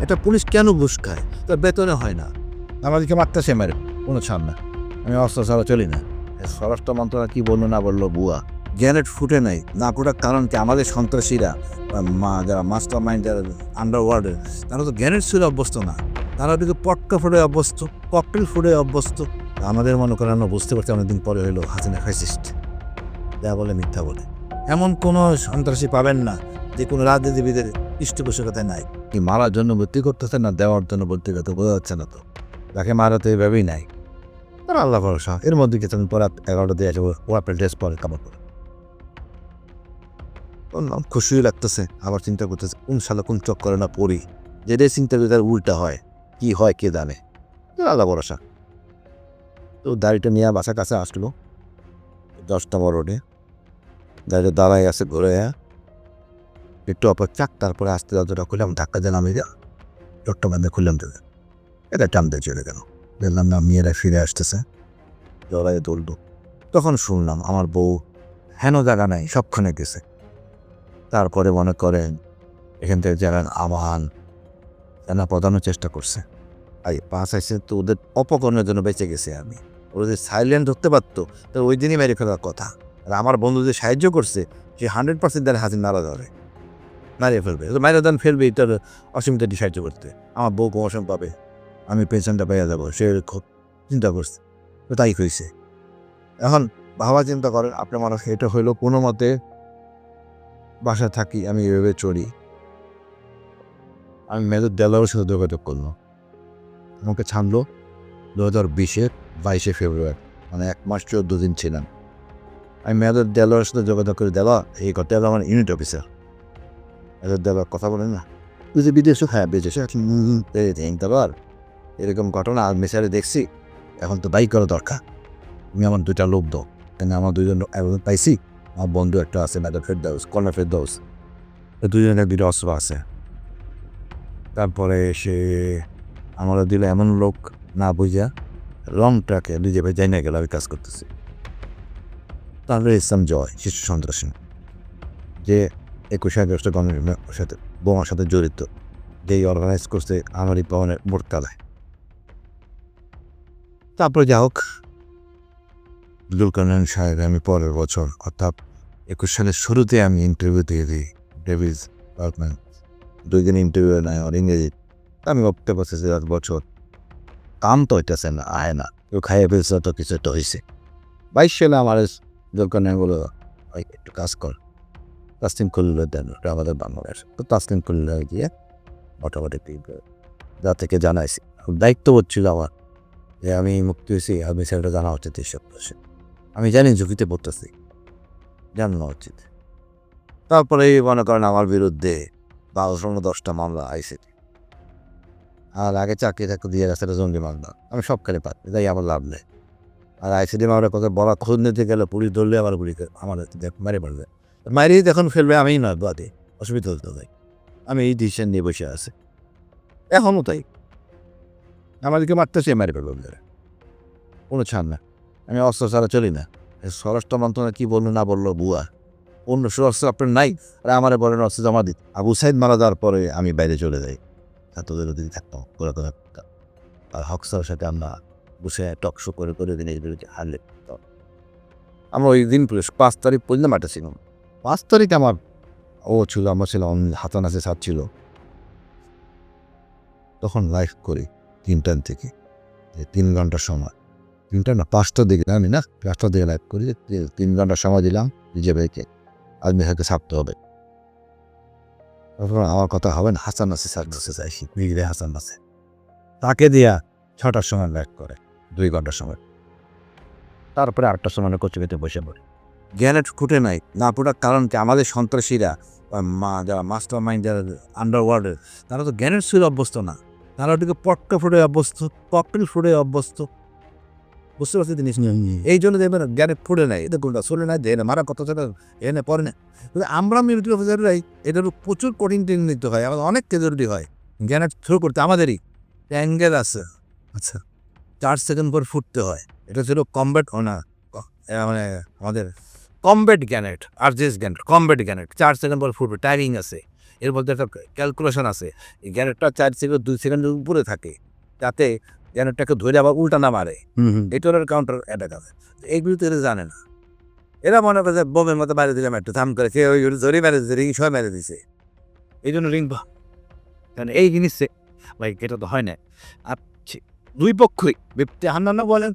এটা পুলিশ কেন ঘুষ খায়? তার বেতনে হয় না, আমাদেরকে মারতেছে মেরে, কোনো ছাড় না। আমি অস্ত্র ছাড়া চলি না। স্বরাষ্ট্র মন্ত্রণালয় কী বললো না বললো বুয়া, গ্যানেট ফুটে নাই না ফোটার কারণ কি আমাদের সন্ত্রাসীরা যারা মাস্টার মাইন্ড, যারা আন্ডারওয়ার্ল্ডের, তারা তো গ্যানেট ছুড়ে অভ্যস্ত না, তারা কিন্তু পটকা ফুটে অভ্যস্ত, ককটেল ফুটে অভ্যস্ত। আমাদের মনে করেন আমরা বুঝতে পারছি অনেকদিন পরে হইলো হাসিনা ফ্যাসিস্ট, যা বলে মিথ্যা বলে। এমন কোনো সন্ত্রাসী পাবেন না যে কোনো রাজনীতিবিদের পৃষ্ঠপোষকতায় নাই। কি মারার জন্য ভর্তি করতেছে না দেওয়ার জন্য ভর্তি করতে বোঝা যাচ্ছে না তো। তাকে মারাতে এভাবেই নাই, তারা আল্লাহ ভরসা। এর মধ্যে কিছুদিন পরে 11টা দিয়ে আসবো, ও আপনার ড্রেস পরে কাপড় পরে বললাম, খুশিও লাগতেছে, আবার চিন্তা করতেছে কোন সালে কোন চক্করে না পড়ি, যেটাই চিন্তা করি তার উল্টা হয়। কি হয় কে জানে, আল্লাহ ভরসা। তো দাড়িটা নিয়ে বাসা কাছে আসলো 10টা রোডে, দাড়িটা দাঁড়ায় আছে ঘুরে একটু অপেক্ষা, তারপরে আস্তে যতটা খুললাম ধাক্কা দিয়ে নামিয়ে দেওয়া, চট্ট বান্ধে খুললাম দেবে, এটা টানতে চলে গেল। দেখলাম না মেয়েরা ফিরে আসতেছে, জড়াইয়ে তুললো। তখন শুনলাম আমার বউ হেন জায়গা নাই সবক্ষণে গেছে। তারপরে মনে করেন এখান থেকে যারা আমান জানা প্রদানোর চেষ্টা করছে, পাঁচ আইসে তো ওদের অপকরণের জন্য বেঁচে গেছে। আমি ওরা যদি সাইলেন্ট ধরতে পারতো তো ওই দিনই মেরে ফেলার কথা। আর আমার বন্ধু যে সাহায্য করছে সে 100% দ্বারা হাজির নাড়া ধরে মারিয়ে ফেলবে, মারিয়ে দান ফেলবে, এটার অসীমতাটি সাহায্য করতে। আমার বউ প্রমোশন পাবে, আমি পেনশনটা পেয়ে যাবো, সে খুব চিন্তা করছে, তো তাই হয়েছে। এখন ভাবা চিন্তা করেন আপনার মানুষ, এটা হইলো কোনো মতে বাসায় থাকি আমি এভাবে চড়ি। আমি মেজর দেলোয়ারের সাথে যোগাযোগ করলো, আমাকে ছাড়লো 2020-এর 22শে ফেব্রুয়ারি, মানে 1 মাস 14 দিন ছিলাম। আমি মেজর দেলোয়ারের সাথে যোগাযোগ করে, দেওয়া এই কথা আমার ইউনিট অফিসার মেজর দেলোয়ার কথা বলে না, তুই যে বিদেশে, হ্যাঁ বিদেশে দেলোয়ার এরকম ঘটনা আর মেসারে দেখছি, এখন তো বাইক করা দরকার, তুমি আমার 2টা লোক দাও। কেন আমার 2জন পাইছি, আমার বন্ধু একটা আছে মেজর ফেরদাউস, কর্নার ফেরদাউস, 2জনের 2টা অস্ত্র আছে। তারপরে সে আমরা দিলে এমন লোক না বুঝা লং ট্রাকে নিজে ভাই যাই না গেল, আমি কাজ করতেছি। তাহলে ইসলাম জয় শিশু সন্ত্রাসী, যে 21 আগস্টে গণের সাথে বোমার সাথে জড়িত, যেই অর্গানাইজ করছে আমারই পাওয়ানের মোটকালায়। তারপরে যা হোক, জুলকারনাইন সাহেব আমি পরের বছর অর্থাৎ 21 সালের শুরুতে আমি ইন্টারভিউ দিয়ে দিই ডেভিস পার্কম্যান, 2 দিন ইন্টারভিউ নেয় ওর ইংরেজি। আমি ভাবতে পারছি যে 10 বছর কাম তো হইতেছে না, আয় না, কেউ খাইয়ে ফেলছে তো কিছু একটা হয়েছে। 22 সালে আমার দোকানে বলো একটু কাজ কর, তাসলিম করলে দেন, ওটা আমাদের বাংলাদেশ, তো তাসলিম করলে গিয়ে মোটামুটি যা থেকে জানাইছি, দায়িত্ব হচ্ছিল আমার যে আমি মুক্তি হয়েছি, আমি সেটা জানা উচিত। এইসব আমি জানি ঝুঁকিতে পড়তেছি, জানানো উচিত। তারপরে মনে করেন আমার বিরুদ্ধে 12-10টা মামলা আইসিটি, আর আগে চাকরি থাকতে দিয়ে গেছে জঙ্গি মামলা, আমি সব খালি পাচ্ছি, তাই আমার লাভ নেই। আর আইসিডি মামলার কথা বলা খোঁজ নিতে গেলে পুলিশ ধরলে আবার পুলিশকে আমার মারে পড়বে, মারিয়ে যখন ফেলবে আমি নয় বাদে, অসুবিধা হতো তাই আমি এই ডিসিশন নিয়ে বসে আছি। এখনও তাই আমাদেরকে মারতেছে, মারি ফেলবে, কোনো ছাড় না। আমি অস্ত্র ছাড়া চলি না। স্বরাষ্ট্র মন্ত্রণালয় কী বললো না বললো বুয়া, অন্য অস্ত্র আপনার নাই, আর আমার বলেন অস্ত্র জমা দিত। আবু সাইদ মারা যাওয়ার পরে আমি বাইরে চলে যাই, ছাত্রদের যদি থাকতাম ওরা তো থাকতাম। আর হকসার সাথে আমরা বসে টক শো করে দিনের বিরুদ্ধে হারলে আমরা ওই দিন 5 তারিখ পর্যন্ত মাঠে ছিলাম। 5 তারিখ আমার ছিল, আমার ছিল হাসান আছে সাথ ছিল, তখন লাইভ করি 3টা থেকে 3 ঘন্টার সময়, 3টা না 5টার দিকে, আমি না 5টার দিকে লাইভ করি, 3 ঘন্টার সময় দিলাম নিজে ভাইকে, আজমি ভাইকে ছাপতে হবে। তারপর আমার কথা হবে না, হাসান আছে স্যার বসে চাইছি, মিগরে হাসান আছে, তাকে দিয়া 6টার সময় লাইভ করে 2 ঘন্টার সময়। তারপরে 8টার সময় কচুকেতে বসে পড়ে। গ্যানেট ফুটে নাই না ফোটার কারণ কি আমাদের সন্ত্রাসীরা, যারা মাস্টার মাইন্ড, যারা আন্ডারওয়ার্ল্ডের, তারা তো গ্যানেট ছুঁড়ে অভ্যস্ত না, তারা ওটিকে পটকা ফুটে অভ্যস্ত, ককটেল ফুটে অভ্যস্ত। বুঝতে পারছি জিনিস নিয়ে, এই জন্য দেখবেন গ্যানেট ফুটে নাই, এটা কোনটা চলে নাই, দেয় না মারা কত সেটা এনে পরে না। আমরা মিলিটারি অফিসাররাই এটার প্রচুর কঠিন ট্রেনিং নিতে হয়, আমাদের অনেক ক্যাজুয়ালিটি হয় গ্যানেট থ্রো করতে। আমাদেরই অ্যাঙ্গেল আছে, আচ্ছা 4 সেকেন্ড পর ফুটতে হয়, এটা ছিল কমব্যাট না, মানে আমাদের combat grenade, Arges grenade, combat grenade 4 second পর ফুটবে, টাইমিং আছে। এর মধ্যে একটা ক্যালকুলেশন আছে। এই গ্যানেটটা 4 সেকেন্ড 2 সেকেন্ডের উপরে থাকে, যাতে গ্যানেটটাকে ধরে আবার উল্টা না মারে। এটা হলো কাউন্টার অ্যাটাক আছে। এইগুলো তো এরা জানে না। এরা মনে করে যে বোমের মতো মেরে দিলাম একটু থাম করে, সে ওই জোরে মেরে দিচ্ছে, রিং সবাই মেরে দিছে। এই জন্য রিং কারণ এই জিনিস ভাই এটা তো হয় না। আর দুই পক্ষই হান্নান বলেন,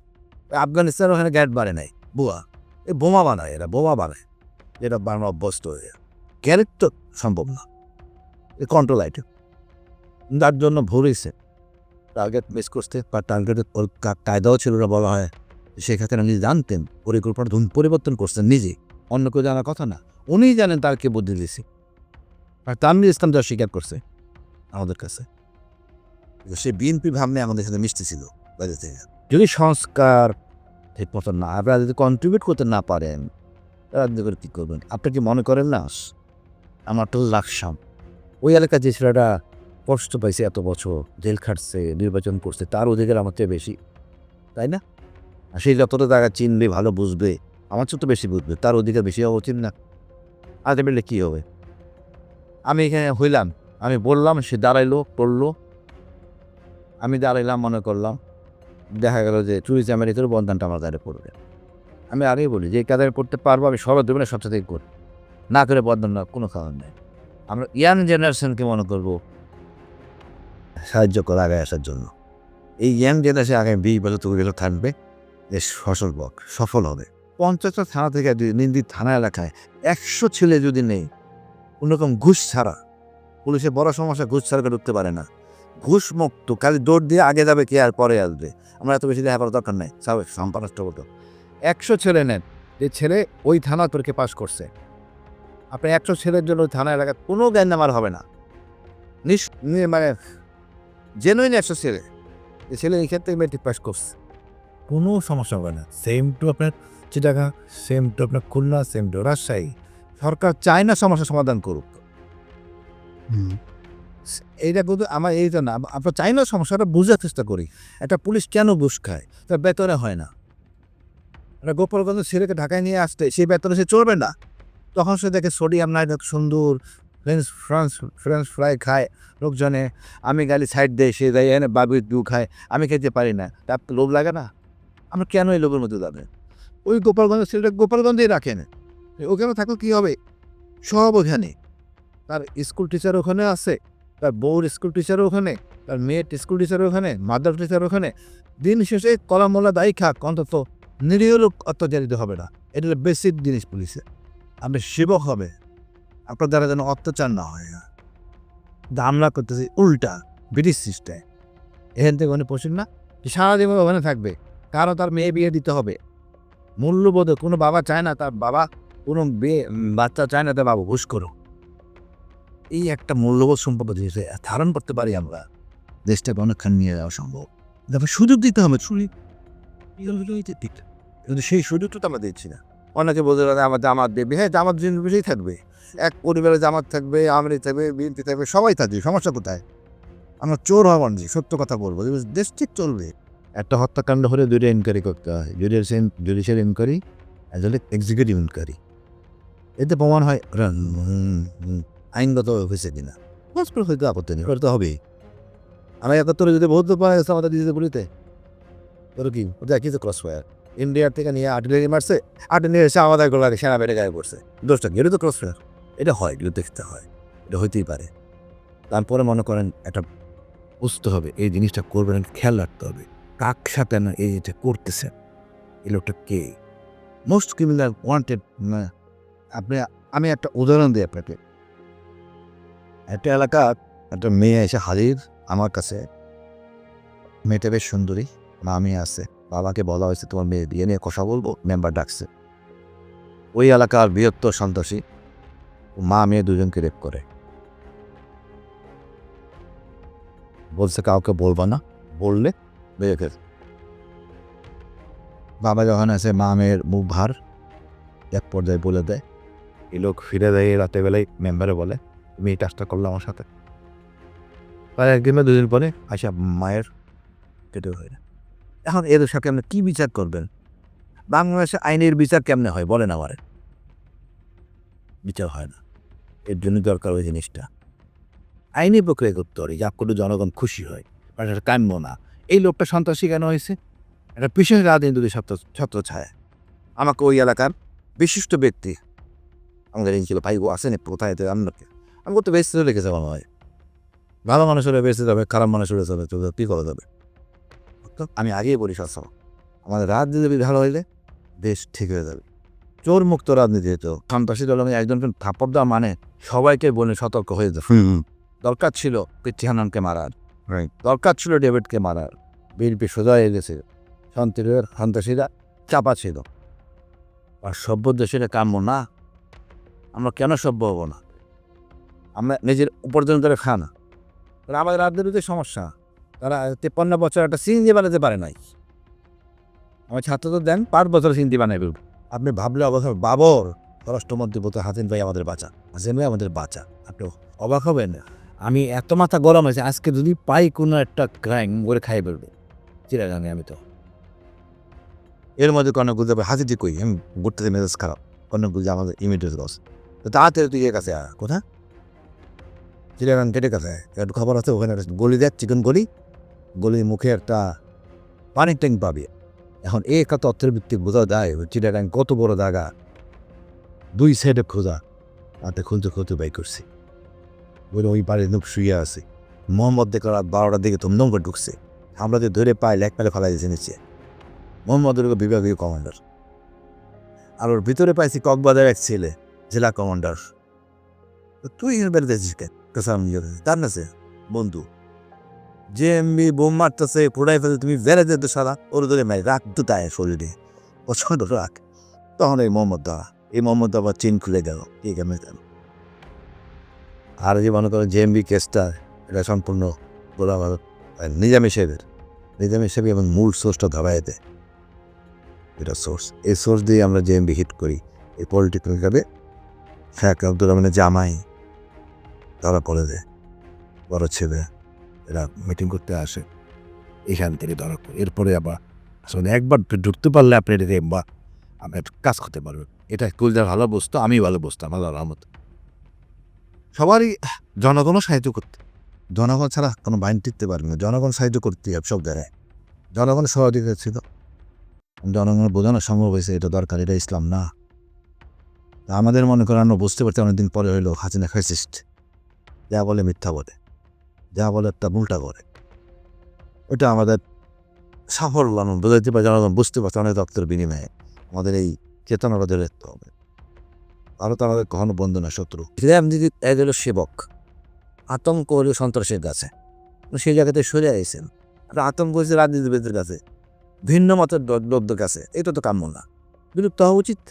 আফগানিস্তান ওখানে গ্যাট বাড়ে নাই, বুয়া এই বোমা বানায়, এরা বোমা বানায়, যেটা বানানো অভ্যস্ত হয়ে গ্যারেট তো সম্ভব না, কন্ট্রোল আইটেম। তার জন্য ভরেছে টার্গেট মিস করতে, বা টার্গেটের কায়দাও ছিল না বলা হয়। সেক্ষেত্রে উনি জানতেন, পরিকল্পনা পরিবর্তন করছেন নিজে, অন্য কেউ জানার কথা না। উনিই জানেন তার কে বুদ্ধি দিয়েছে। আর তানভীর ইসলাম যা স্বীকার করছে আমাদের কাছে, সে বিএনপি ভাবনে আমাদের সাথে মিশতেছিল বাইরে থেকে। যদি সংস্কার ঠিক মতো না, আপনারা যদি কন্ট্রিবিউট করতে না পারেন, রাজনীতি করে কী করবেন? আপনি কি মনে করেন না আমার তো লাকসাম ওই এলাকার যে ছেলেটা কষ্ট পাইছে, এত বছর জেল খাটছে, নির্বাচন করছে, তার অধিকার আমার চেয়ে বেশি, তাই না? আর সেই যতটা জায়গা চিনবে, ভালো বুঝবে, আমার চেয়ে তো বেশি বুঝবে, তার অধিকার বেশি হওয়া উচিত না? আজ বললে কী হবে? আমি এখানে হইলাম, আমি বললাম, সে দাঁড়াইলো, পড়লো, আমি দাঁড়াইলাম, মনে করলাম, দেখা গেল যে ট্যুরিজমের ভিতরে বন্ধনটা আমার দ্বারে পড়বে। আমি আগেই বলি যে এই কাজে করতে পারবো, আমি সবার দেবেন সবসাথেই করি, না করে বন্ধন না, কোনো কারণ নেই। আমরা ইয়াং জেনারেশনকে মনে করবো সাহায্য করে আগে আসার জন্য। এই ইয়াং জেনারেশন আগামী 20 বছর তো থাকবে, বেশ সফল হবে। 50টা থানা থেকে নিন্দিত থানা এলাকায় 100 ছেলে যদি নেই, কোনোরকম ঘুষ ছাড়া, পুলিশের বড় সমস্যা ঘুষ ছাড়া ঢুকতে পারে না, ঘুষ মুক্ত, খালি দৌড় দিয়ে আগে যাবে, কে আর পরে আসবে, আমরা এত বেশি দেখা করার দরকার নেই। স্বাভাবিক সম্পাদকটা বলতো 100 ছেলে নেন, যে ছেলে ওই থানা পরীক্ষা পাস করছে, আপনি 100 ছেলের জন্য ওই থানা এলাকায় কোনো জ্ঞান আমার হবে না, মানে জেনুইন 100 ছেলে, যে ছেলে এই ক্ষেত্রে মেট্রিক পাস করছে, কোনো সমস্যা হবে না। সেম টু আপনার চিটাগাং, সেম টু আপনার খুলনা, সেম টু রাজশাহী। সরকার চায় না সমস্যা সমাধান করুক, এইটা কিন্তু আমার এইটা না, আমরা চাই না সমস্যাটা বোঝার চেষ্টা করি। একটা পুলিশ কেন ঘুষ খায়? তার বেতনে হয় না। একটা গোপালগঞ্জের ছেলেকে ঢাকায় নিয়ে আসতে, সেই বেতনে সে চলবে না। তখন সে দেখে সোডিয়াম নাই সুন্দর ফ্রেঞ্চ ফ্রাই খায় লোকজনে, আমি গালি সাইড দেয়, সে দেয় এনে বাবিকিউ খায়, আমি খেতে পারি না, তার তো লোভ লাগে না? আমরা কেন এই লোভের মধ্যে যাবেন? ওই গোপালগঞ্জের ছেলেটা গোপালগঞ্জেই রাখেন, ওখানে থাকলে কী হবে? সব ওখানে, তার স্কুল টিচার ওখানে আছে, তার বউর স্কুল টিচারও ওখানে, তার মেয়ের স্কুল টিচারও ওখানে, মাদার টিচার ওখানে। দিন শেষে কলামলা দায়ী খাক, অন্তত নিরীহ লোক অত্যাচারিত হবে না। এটা হলো বেসিক জিনিস পুলিশে। আপনি সেবক হবে, আপনার দ্বারা যেন অত্যাচার না হয়। হামলা করতেছি উল্টা ব্রিটিশ সিস্টেম, এখান থেকে ওখানে পৌঁছেন না, সারাজীবন ওখানে থাকবে। কারো তার মেয়ে বিয়ে দিতে হবে, মূল্যবোধে কোনো বাবা চায় না তার বাবা, কোনো বাচ্চা চায় না তার বাবা ঘুষ করো। এই একটা মূল্যবোধ সম্পর্ক ধারণ করতে পারি আমরা, দেশটাকে অনেকখানি নিয়ে যাওয়া সম্ভব। তারপর সুযোগ দিতে হবে, কিন্তু সেই সুযোগটা তো আমরা দিচ্ছি না। অনেকে বলতে পারে আমার জামাত দেবে, হ্যাঁ জামাত বিষয় থাকবে, এক পরিবারে জামাত থাকবে, আমরি থাকবে, বিএনপি থাকবে, সবাই থাকবে, সমস্যা কোথায়? আমরা চোর হওয়ার যে সত্য কথা বলবো, দেশ ঠিক চলবে। একটা হত্যাকাণ্ড হলে 2টা ইনকোয়ারি করতে হয়, জুডিশিয়াল ইনকোয়ারি, এক্সিকিউটিভ ইনকোয়ারি। এতে প্রমাণ হয় আইনগত হয়েছে কিনা, হয়তো আপত্তি নেই, করতে হবেই। আমি 71 যদি বহুত পাওয়া গেছে আমাদের দিতে বলিতে, তোর কি ওটা কি ক্রস ফায়ার, ইন্ডিয়ার থেকে নিয়ে আর্টিলারি মারছে, আর্টিলারি এসে আমাদের গোলাকে সেনা বেড়ে গায়ে পড়ছে, দোষটা কি? এটা তো ক্রস ফায়ার, এটা হয়, এগুলো দেখতে হয়, এটা হইতেই পারে। তারপরে মনে করেন একটা বুঝতে হবে, এই জিনিসটা করবেন, খেয়াল রাখতে হবে কাক সাথে না এই এটা করতেছে, এই লোকটা কে, মোস্ট ক্রিমিনাল ওয়ান্টেড। আমি একটা উদাহরণ দিই আপনাকে। একটা এলাকার একটা মেয়ে এসে হাজির আমার কাছে, মেয়েটা বেশ সুন্দরী, মামি আছে, বাবাকে বলা হয়েছে তোমার মেয়ে বিয়ে নিয়ে কথা বলবো, মেম্বার ডাকছে। ওই এলাকার বৃহত্তর সন্ত্রাসী মা মেয়ে দুজনকে রেপ করে, বলছে কাউকে বলবা না, বললে বেয়ে ফেল। বাবা যখন আছে, মা মেয়ের মুখ ভার, এক পর্যায়ে বলে দেয়, এই লোক ফিরে দেয় রাতে বেলায় মেম্বারে বলে তুমি এই কাজটা করলে আমার সাথে। প্রায় একদিন বা 2 দিন পরে আসা মায়ের কেটে হয়ে যায়। এখন এদের সাথে আপনি কী বিচার করবেন? বাংলাদেশে আইনের বিচার কেমনে হয় বলেন আমারে? বিচার হয় না। এর জন্য দরকার ওই জিনিসটা, আইনি প্রক্রিয়া করতে পারি যা করলে জনগণ খুশি হয়, বাট এটা কাম্য না। এই লোকটা সন্ত্রাসী কেন হয়েছে? একটা বিশেষ রাজনীতি ছত্র ছায়। আমাকে ওই এলাকার বিশিষ্ট ব্যক্তি আমাদের এই ছিল, ভাই ও আসেন কোথায় আপনাকে, আমি করতে বেশি রেখেছে মনে হয়। ভালো মানুষ হলে বেঁচে যাবে, খারাপ মানুষ হলে চলে চলে কী করা যাবে। তো আমি আগেই বলি সবসময়, আমাদের রাজনীতি ভালো হইলে দেশ ঠিক হয়ে যাবে। চোর মুক্ত রাজনীতি হতো। সন্ত্রাসী দল একজনকে থাপ্পড় দেওয়া মানে সবাইকে বলে সতর্ক হয়ে যাবে। দরকার ছিল পৃথ্বী হানানকে মারার, দরকার ছিল ডেভিডকে মারার। বিএনপি সোজা হয়ে গেছে, সন্ত্রাসীরা চাপা ছিল। আর সভ্য দেশের কাম্য না। আমরা কেন সভ্য হব না? আমরা নিজের উপার্জন করে খা না। আমাদের রাজনীতিতে সমস্যা, তারা 53 বছর একটা সিএনজি বানাতে পারে নাই। আমার ছাত্র তো দেন 5 বছর সিএনজি বানাই ফেলব। আপনি ভাবলে অবাক হবেন, বাবর স্বরাষ্ট্রমন্ত্রী বলতে হাসিন ভাই আমাদের বাঁচা, হাসিন ভাই আমাদের বাঁচা। আপনি অবাক হবেন। আমি এত মাথা গরম হয়েছে, আজকে যদি পাই কোনো একটা ক্রাইম করে খাই ফেলবো চিরাগাঙে। আমি তো এর মধ্যে কনক গুলতে হাসিটি কই, আমি ঘুরতে মেজাজ খারাপ। কনক গুলতে আমাদের ইমিডিয়েট লস। তো তাড়াতাড়ি তুই এর কাছে কোথা চিরাগাং কেটে কাছে একটু খবর আছে, ওখানে গলি দেখ চিকেন গলির মুখে একটা পানির ট্যাঙ্ক পাবি। এখন এই একটা তথ্যের ভিত্তিক বোঝা যায় চিটাগাং কত বড় জায়গা। 2 সাইডে খোঁজা, রাতে খুলতে বাই করছি। বলে ওই পাড়ে লোক শুয়ে আছে। মোহাম্মদ দেখে রাত 12টার দিকে ধুমধুম করে ঢুকছে। আমরা যে ধরে পাই লেক মেলে ফেলাই দিয়েছে নিচে। মোহাম্মদের বিভাগীয় কমান্ডার। আর ওর ভিতরে পাইছি কক্সবাজার এক ছেলে, জেলা কমান্ডার। তুই বেড়ে দিয়েছিস কেন? তার নাছে বন্ধু যে এমবি বোম মারতেছে, ফোড়াই ফেলতে, তুমি বেড়ে যেত সারা ওর ধরে মারি রাখ তো তাই শরীরে পছন্দ রাখ। তখন এই মোহাম্মদ আবার চেন খুলে গেল। ঠিক আছে, আর যে মনে করো জেএমবি কেসটা, এটা সম্পূর্ণ বলা ভালো নিজামী সাহেব এবং মূল সোর্সটা ধরাই দেয়। এটা সোর্স, এই সোর্স দিয়ে আমরা জেএমবি হিট করি। এই পলিটিক্যাল হিসাবে শেখ আব্দুর রহমানের জামাই ধরা পড়ে দেয়, বড় ছেলে। এরা মিটিং করতে আসে, এখান থেকে ধরা পড়ে। এরপরে আবার আসলে একবার ঢুকতে পারলে আপনি এটা বা আপনি কাজ করতে পারবেন। এটা কুলদার ভালো বসতো, আমি ভালো বসতাম, আল্লাহ রহমত। সবারই জনগণও সাহায্য করতে, জনগণ ছাড়া কোনো বাইন টিকতে পারবে না। জনগণ সাহায্য করতে হবে সব জায়গায়। জনগণ সহযোগিতা ছিল, জনগণের বোঝানো সম্ভব হয়েছে এটা দরকার, এটা ইসলাম না। আমাদের মনে করেন আমরা বুঝতে পারছি অনেকদিন পরে হইলো হাসিনা ফ্যাসিস্ট, যা বলে মিথ্যা বলে, যা বলে তা উল্টা করে। ওটা আমাদের সাফল্য বোঝাইতে পারে, জনগণ বুঝতে পারছে অনেক রক্তের বিনিময়ে। আমাদের এই চেতনা রোধে রাখতে হবে। ভারত আমাদের কখনো বন্ধু না, শত্রু। রাজনীতি এক হলো সেবক, আতঙ্ক হলো সন্ত্রাসের কাছে। সেই জায়গাতে সরে আইসেন। আতঙ্ক হয়েছে রাজনীতিবিদদের কাছে, ভিন্ন মতের লোকদের কাছে। এটা তো কাম্য না, বিলুপ্ত হওয়া উচিত।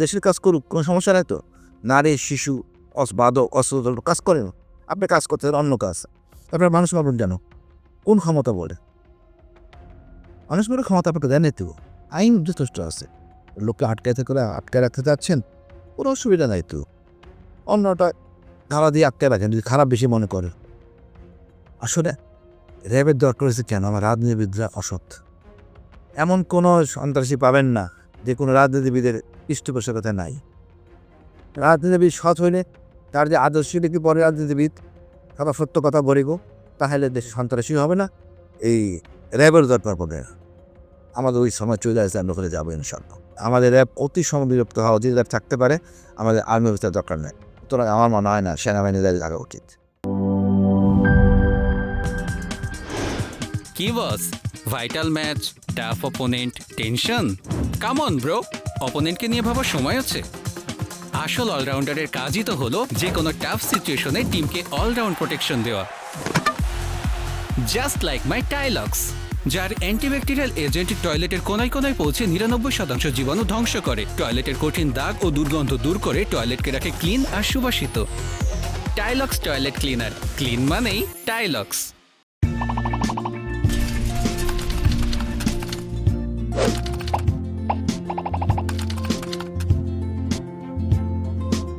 দেশের কাজ করুক, কোনো সমস্যা নাই তো। নারী, শিশু, বাদক, অস্ত্র কাজ করেন, আপনি কাজ করতে অন্য কাজ। আপনার মানুষ পাবেন জানো কোন ক্ষমতা বলে? মানুষ বলে ক্ষমতা আপনাকে দেন তো, আইন যথেষ্ট আছে। লোককে আটকায় রাখতে চাচ্ছেন, কোনো অসুবিধা নাই তো। অন্যটা ধারা দিয়ে আটকায় রাখেন যদি খারাপ বেশি মনে করে। আসলে র্যাবের দরকার হয়েছে কেন? আমার রাজনীতিবিদরা অসৎ। এমন কোনো সন্ত্রাসী পাবেন না যে কোনো রাজনীতিবিদের পৃষ্ঠপোষকতা নাই। রাজনীতিবিদ সৎ হইলে তার যে আদর্শ কি পরে রাজনীতিবিদ কথা সত্য কথা বলিব, তাহলে দেশে সন্ত্রাসী হবে না। এই র্যাবের দরকার পড়বে না। আমাদের ওই সময় চলে আসলে আমরা ওখানে যাবো ইনশাল্লাহ। আমাদের র্যাব অতি সমবিরক্ত হওয়া উচিত, র্যাব থাকতে পারে, আমাদের আর্মি অফিসার দরকার নেই। সুতরাং আমার মনে হয় না সেনাবাহিনীদের থাকা উচিত। কি boss, vital match, tough opponent, tension? Come on bro, অপোনেন্টকে নিয়ে ভাবার সময় আছে। আসল অলরাউন্ডারের কাজই তো হলো যে কোনো টাফ সিচুয়েশনে টিমকে অলরাউন্ড প্রোটেকশন দেওয়া। জাস্ট লাইক মাই টাইলক্স, যার অ্যান্টিব্যাকটেরিয়াল এজেন্ট টয়লেটের কোনায় কোনায় পৌঁছে 99% জীবাণু ধ্বংস করে, টয়লেটের কঠিন দাগ ও দুর্গন্ধ দূর করে টয়লেটকে রাখে ক্লিন আর সুবাসিত। টাইলক্স টয়লেট ক্লিনার, ক্লিন মানেই টাইলক্স।